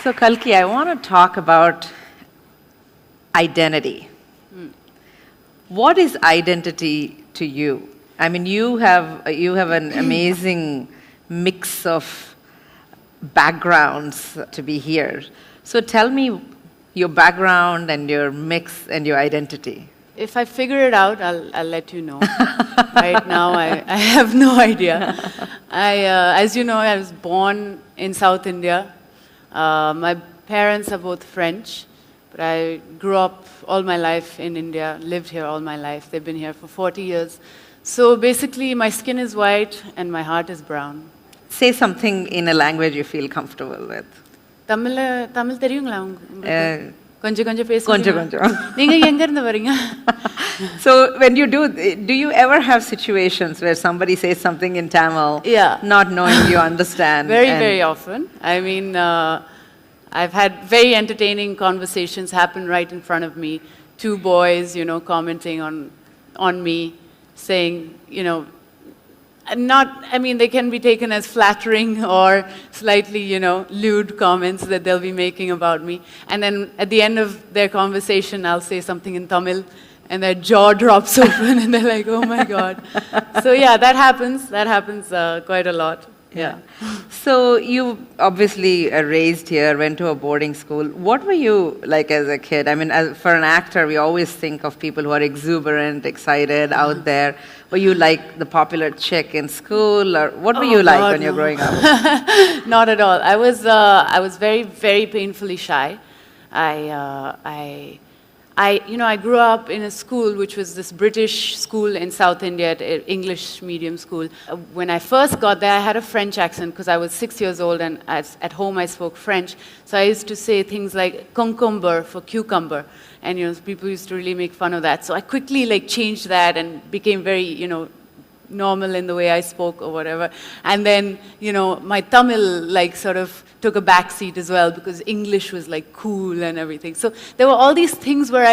So, Kalki, I want to talk about identity. What is identity to you? I mean, you have an amazing mix of backgrounds to be here. So tell me your background and your mix and your identity. If I figure it out, I'll let you know. Right now, I have no idea. As you know, I was born in South India. My parents are both French, but I grew up all my life in India, lived here all my life. They've been here for 40 years. So basically, my skin is white and my heart is brown. Say something in a language you feel comfortable with. Tamil தெரியுங்களா உங்களுக்கு? கொஞ்சம் கொஞ்சம் கொஞ்சம் பேசுங்க. கொஞ்சம். நீங்க எங்க இருந்து வரீங்க? So when you do you ever have situations where somebody says something in Tamil, Yeah. not knowing you understand? Very often. I mean, I've had very entertaining conversations happen right in front of me. Two boys, commenting on me, saying, they can be taken as flattering or slightly, lewd comments that they'll be making about me. And then at the end of their conversation, I'll say something in Tamil, and their jaw drops open, and they're like, "Oh my God!" So yeah, that happens. That happens quite a lot. Yeah. So you obviously raised here, went to a boarding school. What were you like as a kid? I mean, for an actor, we always think of people who are exuberant, excited, out there. Were you like the popular chick in school, or what were you like when you were growing up? Not at all. I was very, very painfully shy. I grew up in a school which was this British school in South India, English medium school. When I first got there, I had a French accent because I was 6 years old, and at home I spoke French. So I used to say things like concombre for cucumber, and people used to really make fun of that. So I quickly changed that and became very normal in the way I spoke or whatever. And then my Tamil sort of took a back seat as well, because English was cool and everything. So there were all these things where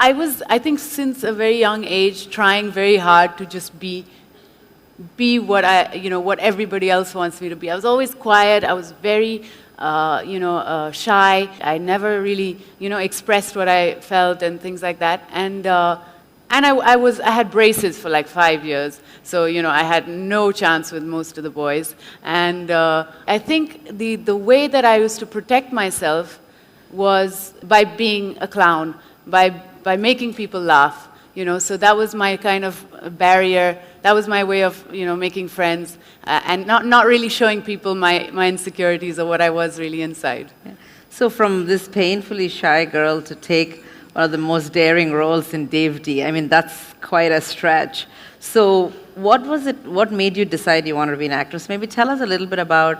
I was, I think since a very young age, trying very hard to just be what what everybody else wants me to be. I was always quiet. I was very shy. I never really expressed what I felt and things like that. And I had braces for 5 years, so I had no chance with most of the boys. And I think the way that I used to protect myself was by being a clown, by making people laugh. So that was my kind of barrier. That was my way of making friends, and not really showing people my insecurities or what I was really inside. Yeah. So from this painfully shy girl to take one of the most daring roles in Dev D. I mean, that's quite a stretch. So what made you decide you wanted to be an actress? Maybe tell us a little bit about,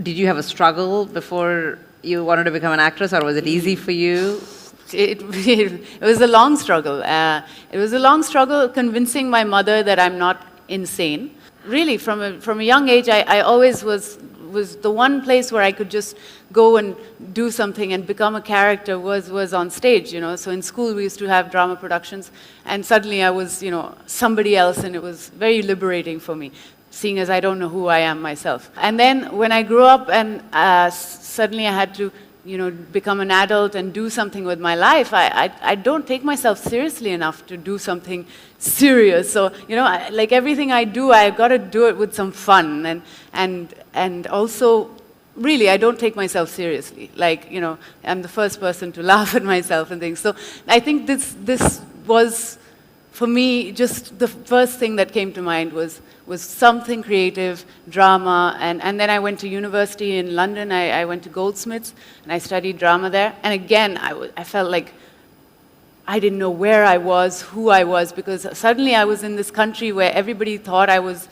did you have a struggle before you wanted to become an actress, or was it easy for you? It was a long struggle. It was a long struggle convincing my mother that I'm not insane. Really, from a young age, I always was the one place where I could just go and do something and become a character was on stage, So in school we used to have drama productions, and suddenly I was, somebody else, and it was very liberating for me, seeing as I don't know who I am myself. And then when I grew up and suddenly I had to become an adult and do something with my life, I don't take myself seriously enough to do something serious. So, everything I do, I've got to do it with some fun. And also, really, I don't take myself seriously. I'm the first person to laugh at myself and things. So I think this was, for me, just the first thing that came to mind was something creative, drama, and then I went to university in London. I went to Goldsmiths, and I studied drama there. And again, I felt like I didn't know where I was, who I was, because suddenly I was in this country where everybody thought I was,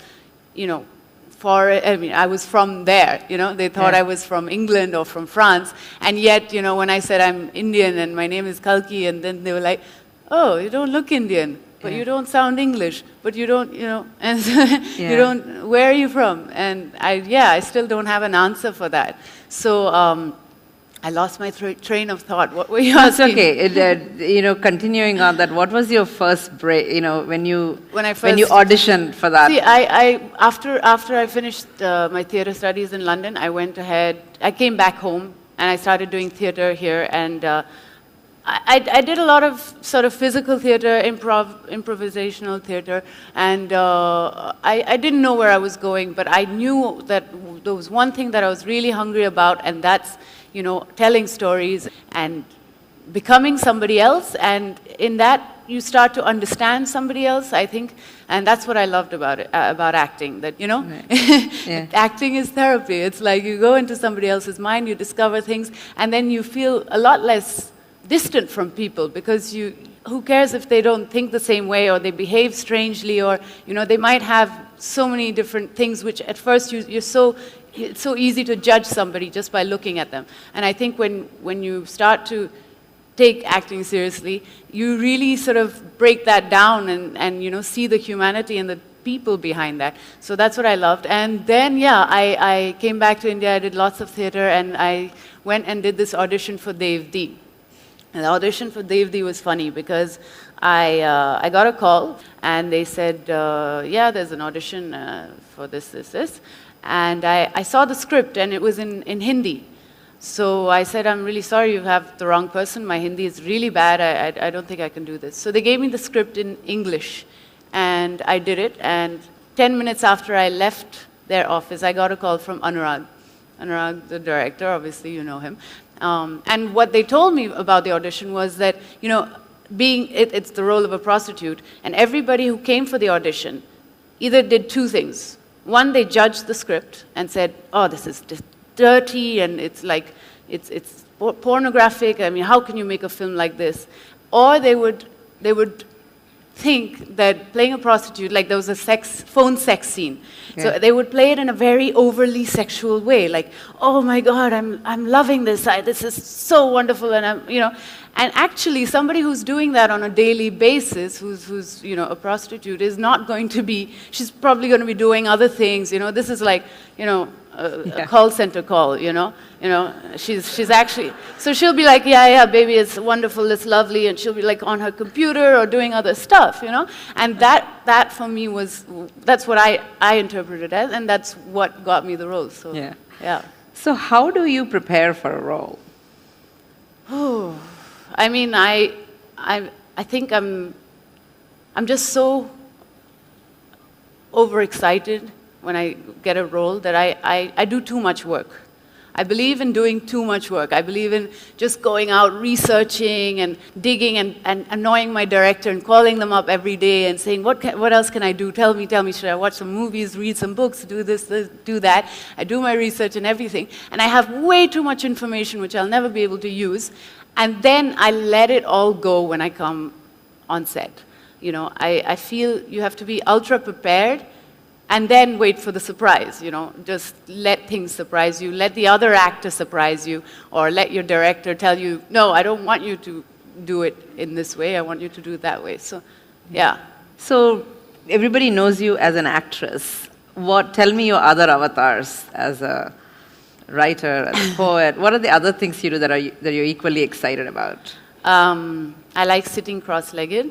I was from there, They thought I was from England or from France. And yet, when I said I'm Indian and my name is Kalki, and then they were like, "Oh, you don't look Indian. But you don't sound English, but you don't, and you don't, where are you from?" And I still don't have an answer for that. So I lost my train of thought. What were you That's asking? okay. You know, continuing on that, what was your first break? You know, when you auditioned for that. See, after I finished my theatre studies in London, I went ahead. I came back home and I started doing theatre here, and I did a lot of sort of physical theatre, improvisational theatre, and I didn't know where I was going, but I knew that there was one thing that I was really hungry about, and that's, you know, telling stories and becoming somebody else, and in that you start to understand somebody else, I think, and that's what I loved about it, about acting, that, you know, Yeah. acting is therapy. It's like you go into somebody else's mind, you discover things, and then you feel a lot less distant from people, because who cares if they don't think the same way, or they behave strangely, or, you know, they might have so many different things which at first it's so easy to judge somebody just by looking at them. And I think when you start to take acting seriously, you really sort of break that down and you know, see the humanity and the people behind that. So that's what I loved. And then, yeah, I came back to India, I did lots of theatre, and I went and did this audition for Devdi. And the audition for Devdi was funny because I got a call and they said, yeah, there's an audition for this. And I saw the script and it was in Hindi. So I said, I'm really sorry, you have the wrong person. My Hindi is really bad. I don't think I can do this. So they gave me the script in English and I did it. And 10 minutes after I left their office, I got a call from Anurag. Anurag, the director, obviously you know him. And what they told me about the audition was that, you know, it's the role of a prostitute, and everybody who came for the audition either did two things. One, they judged the script and said, oh, this is just dirty, and it's like, it's pornographic. I mean, how can you make a film like this? Or they would think that playing a prostitute, like there was a phone sex scene. Yeah. So they would play it in a very overly sexual way, like, oh my God, I'm loving this. This is so wonderful, and I'm, you know, and actually somebody who's doing that on a daily basis, who's you know, a prostitute, is not going to be, she's probably going to be doing other things, you know. This is like, you know, a call center call, you know, she's actually, so she'll be like, yeah, baby, it's wonderful, it's lovely, and she'll be like on her computer or doing other stuff, you know, and that for me was, that's what I interpreted as, and that's what got me the role. So yeah. So how do you prepare for a role? Oh, I mean, I think I'm just so overexcited when I get a role that I do too much work. I believe in doing too much work. I believe in just going out, researching and digging and annoying my director and calling them up every day and saying, what else can I do? Tell me, should I watch some movies, read some books, do this, do that? I do my research and everything. And I have way too much information which I'll never be able to use. And then I let it all go when I come on set. You know, I feel you have to be ultra prepared and then wait for the surprise, you know. Just let things surprise you. Let the other actor surprise you, or let your director tell you, no, I don't want you to do it in this way. I want you to do it that way. So, yeah. So everybody knows you as an actress. Tell me your other avatars as a writer, as a poet. What are the other things you do that you're equally excited about? I like sitting cross-legged.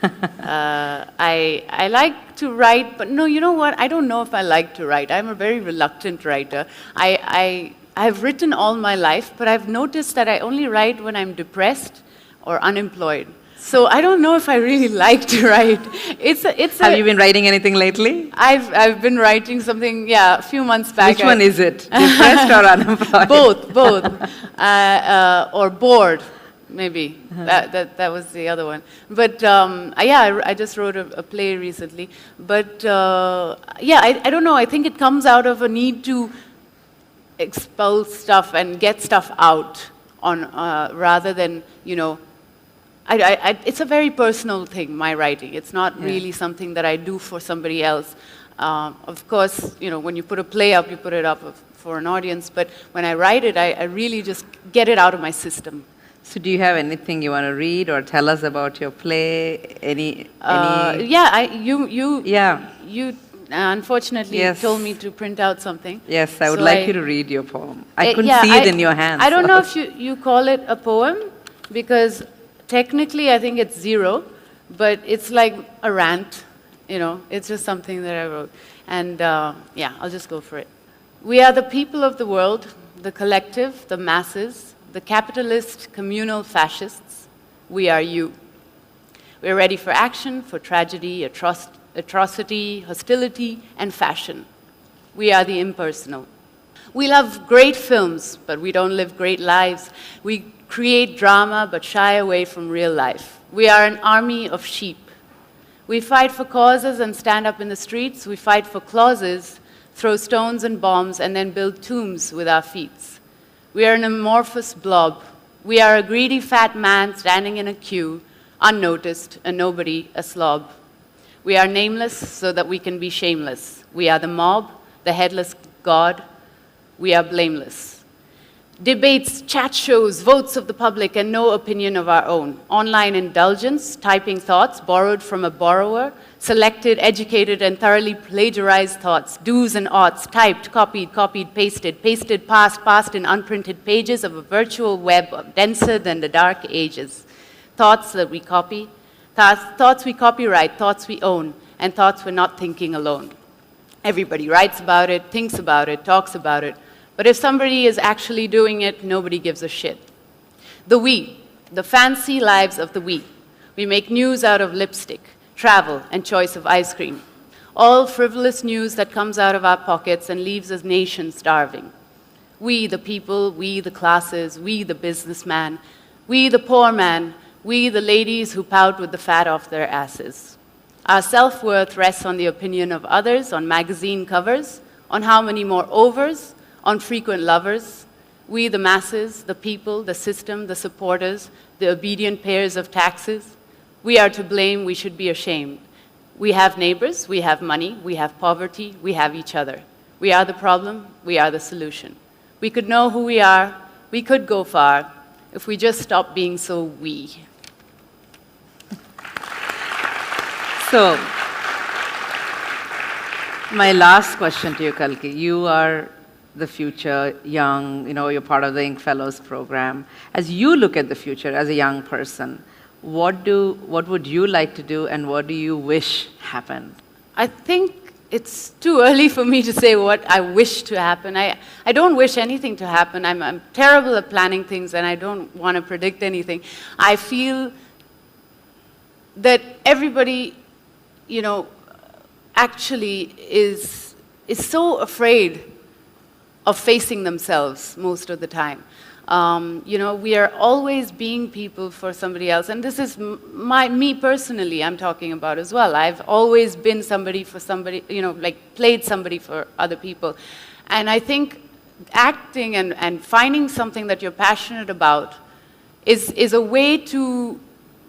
I like to write, but no, you know what? I don't know if I like to write. I'm a very reluctant writer. I've written all my life, but I've noticed that I only write when I'm depressed or unemployed. So I don't know if I really like to write. Have you been writing anything lately? I've been writing something, yeah, a few months back. Which one is it? Depressed or unemployed? Both. Or bored. Maybe. That was the other one. But yeah, I just wrote a play recently. But yeah, I don't know. I think it comes out of a need to expel stuff and get stuff out on rather than, you know, it's a very personal thing, my writing. It's not really something that I do for somebody else. Of course, you know, when you put a play up, you put it up for an audience. But when I write it, I really just get it out of my system. So do you have anything you want to read or tell us about your play? Yeah, you unfortunately Yes. told me to print out something. Yes, I would So like you to read your poem. I couldn't yeah, see it in your hands. I don't know if you call it a poem, because technically I think it's 0, but it's like a rant, it's just something that I wrote. And yeah, I'll just go for it. We are the people of the world, the collective, the masses, the capitalist, communal fascists. We are you. We're ready for action, for tragedy, atrocity, hostility, and fashion. We are the impersonal. We love great films, but we don't live great lives. We create drama, but shy away from real life. We are an army of sheep. We fight for causes and stand up in the streets. We fight for clauses, throw stones and bombs, and then build tombs with our feet. We are an amorphous blob. We are a greedy fat man standing in a queue, unnoticed, a nobody, a slob. We are nameless so that we can be shameless. We are the mob, the headless god. We are blameless. Debates, chat shows, votes of the public, and no opinion of our own. Online indulgence, typing thoughts borrowed from a borrower, selected, educated, and thoroughly plagiarized thoughts, do's and oughts, typed, copied, pasted past in unprinted pages of a virtual web denser than the dark ages. Thoughts that we copy, thoughts we copyright, thoughts we own, and thoughts we're not thinking alone. Everybody writes about it, thinks about it, talks about it, but if somebody is actually doing it, nobody gives a shit. The we, the fancy lives of the we. We make news out of lipstick, travel, and choice of ice cream. All frivolous news that comes out of our pockets and leaves a nation starving. We, the people, we, the classes, we, the businessman, we, the poor man, we, the ladies who pout with the fat off their asses. Our self-worth rests on the opinion of others, on magazine covers, on how many more overs, on frequent lovers. We, the masses, the people, the system, the supporters, the obedient payers of taxes. We are to blame, we should be ashamed. We have neighbors, we have money, we have poverty, we have each other. We are the problem, we are the solution. We could know who we are, we could go far, if we just stop being so we. So, my last question to you, Kalki. You are the future, young, you're part of the Ink Fellows program. As you look at the future as a young person, what would you like to do and what do you wish happened? I think it's too early for me to say what I wish to happen. I don't wish anything to happen. I'm terrible at planning things and I don't want to predict anything. I feel that everybody, actually is so afraid of facing themselves most of the time. We are always being people for somebody else, and this is me personally I'm talking about as well. I've always been somebody for somebody, played somebody for other people. And I think acting and finding something that you're passionate about is a way to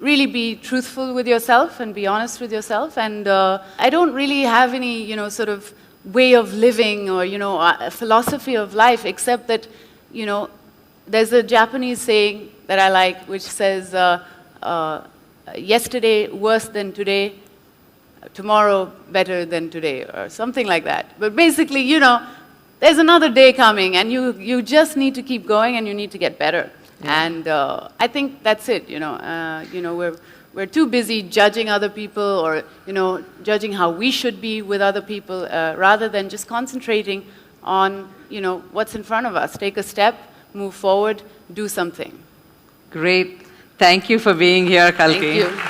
really be truthful with yourself and be honest with yourself. And I don't really have any, sort of way of living or, a philosophy of life, except that, there's a Japanese saying that I like, which says, yesterday worse than today, tomorrow better than today, or something like that. But basically, there's another day coming, and you just need to keep going, and you need to get better. Yeah. And I think that's it. We're too busy judging other people, or judging how we should be with other people, rather than just concentrating on what's in front of us. Take a step, move forward, do something. Great. Thank you for being here, Kalki. Thank you.